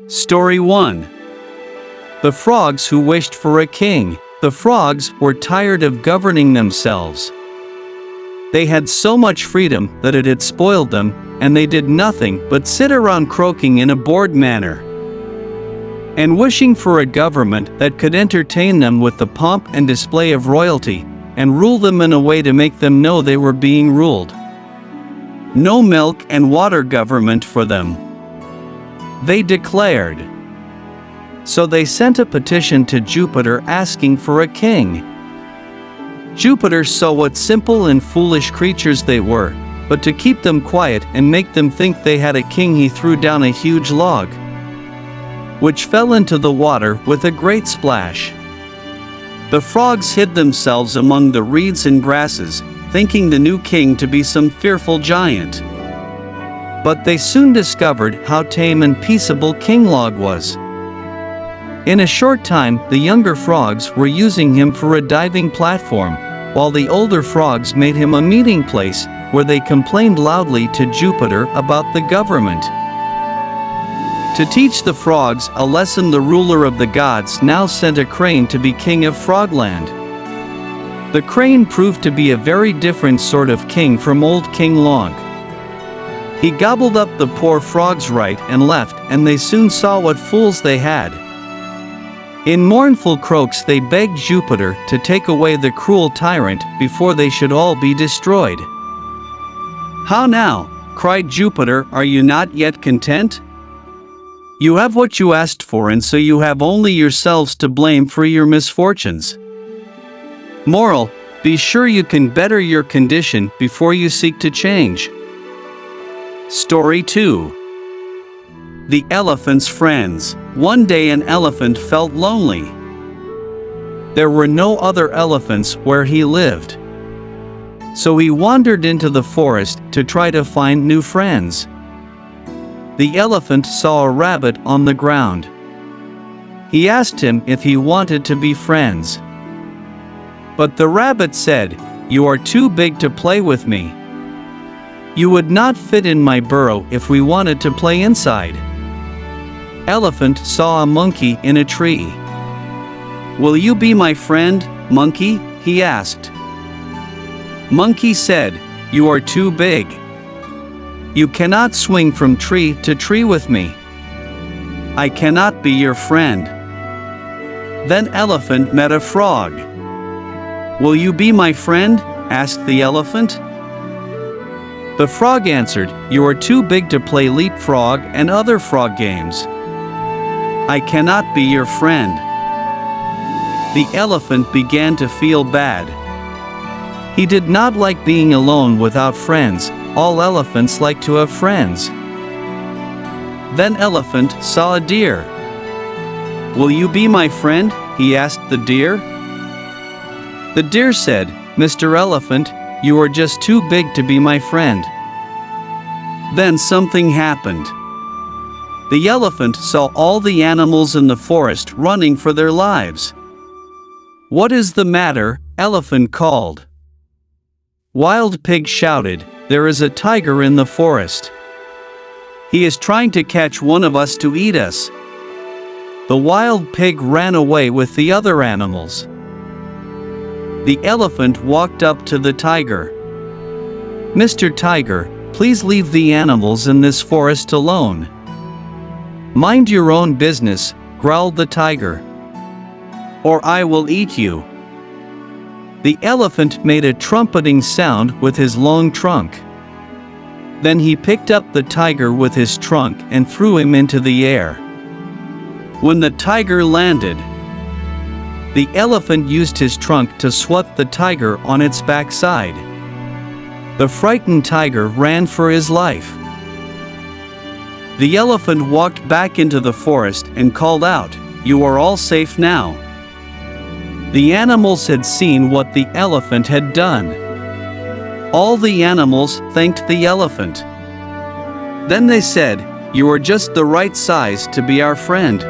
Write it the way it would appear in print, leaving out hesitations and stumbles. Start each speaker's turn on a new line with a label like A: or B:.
A: Story 1. The Frogs Who Wished for a King. The frogs were tired of governing themselves. They had so much freedom that it had spoiled them, and they did nothing but sit around croaking in a bored manner, and wishing for a government that could entertain them with the pomp and display of royalty, and rule them in a way to make them know they were being ruled. No milk and water government for them, they declared. So they sent a petition to Jupiter asking for a king. Jupiter saw what simple and foolish creatures they were, but to keep them quiet and make them think they had a king, he threw down a huge log, which fell into the water with a great splash. The frogs hid themselves among the reeds and grasses, thinking the new king to be some fearful giant. But they soon discovered how tame and peaceable King Log was. In a short time, the younger frogs were using him for a diving platform, while the older frogs made him a meeting place where they complained loudly to Jupiter about the government. To teach the frogs a lesson, the ruler of the gods now sent a crane to be king of Frogland. The crane proved to be a very different sort of king from old King Log. He gobbled up the poor frogs right and left, and they soon saw what fools they had. In mournful croaks they begged Jupiter to take away the cruel tyrant before they should all be destroyed. "How now?" cried Jupiter, "are you not yet content? You have what you asked for, and so you have only yourselves to blame for your misfortunes. Moral: be sure you can better your condition before you seek to change." Story 2. The Elephant's Friends. One day an elephant felt lonely. There were no other elephants where he lived. So he wandered into the forest to try to find new friends. The elephant saw a rabbit on the ground. He asked him if he wanted to be friends. But the rabbit said, "You are too big to play with me. You would not fit in my burrow if we wanted to play inside." Elephant saw a monkey in a tree. "Will you be my friend, monkey?" he asked. Monkey said, "You are too big. You cannot swing from tree to tree with me. I cannot be your friend." Then Elephant met a frog. "Will you be my friend?" asked the elephant. The frog answered, "You are too big to play leapfrog and other frog games. I cannot be your friend." The elephant began to feel bad. He did not like being alone without friends. All elephants like to have friends. Then Elephant saw a deer. "Will you be my friend?" he asked the deer. The deer said, "Mr. Elephant, you are just too big to be my friend." Then something happened. The elephant saw all the animals in the forest running for their lives. "What is the matter?" Elephant called. Wild Pig shouted, "There is a tiger in the forest. He is trying to catch one of us to eat us." The wild pig ran away with the other animals. The elephant walked up to the tiger. "Mr. Tiger, please leave the animals in this forest alone." "Mind your own business," growled the tiger, "or I will eat you." The elephant made a trumpeting sound with his long trunk. Then he picked up the tiger with his trunk and threw him into the air. When the tiger landed, the elephant used his trunk to swat the tiger on its backside. The frightened tiger ran for his life. The elephant walked back into the forest and called out, "You are all safe now." The animals had seen what the elephant had done. All the animals thanked the elephant. Then they said, "You are just the right size to be our friend."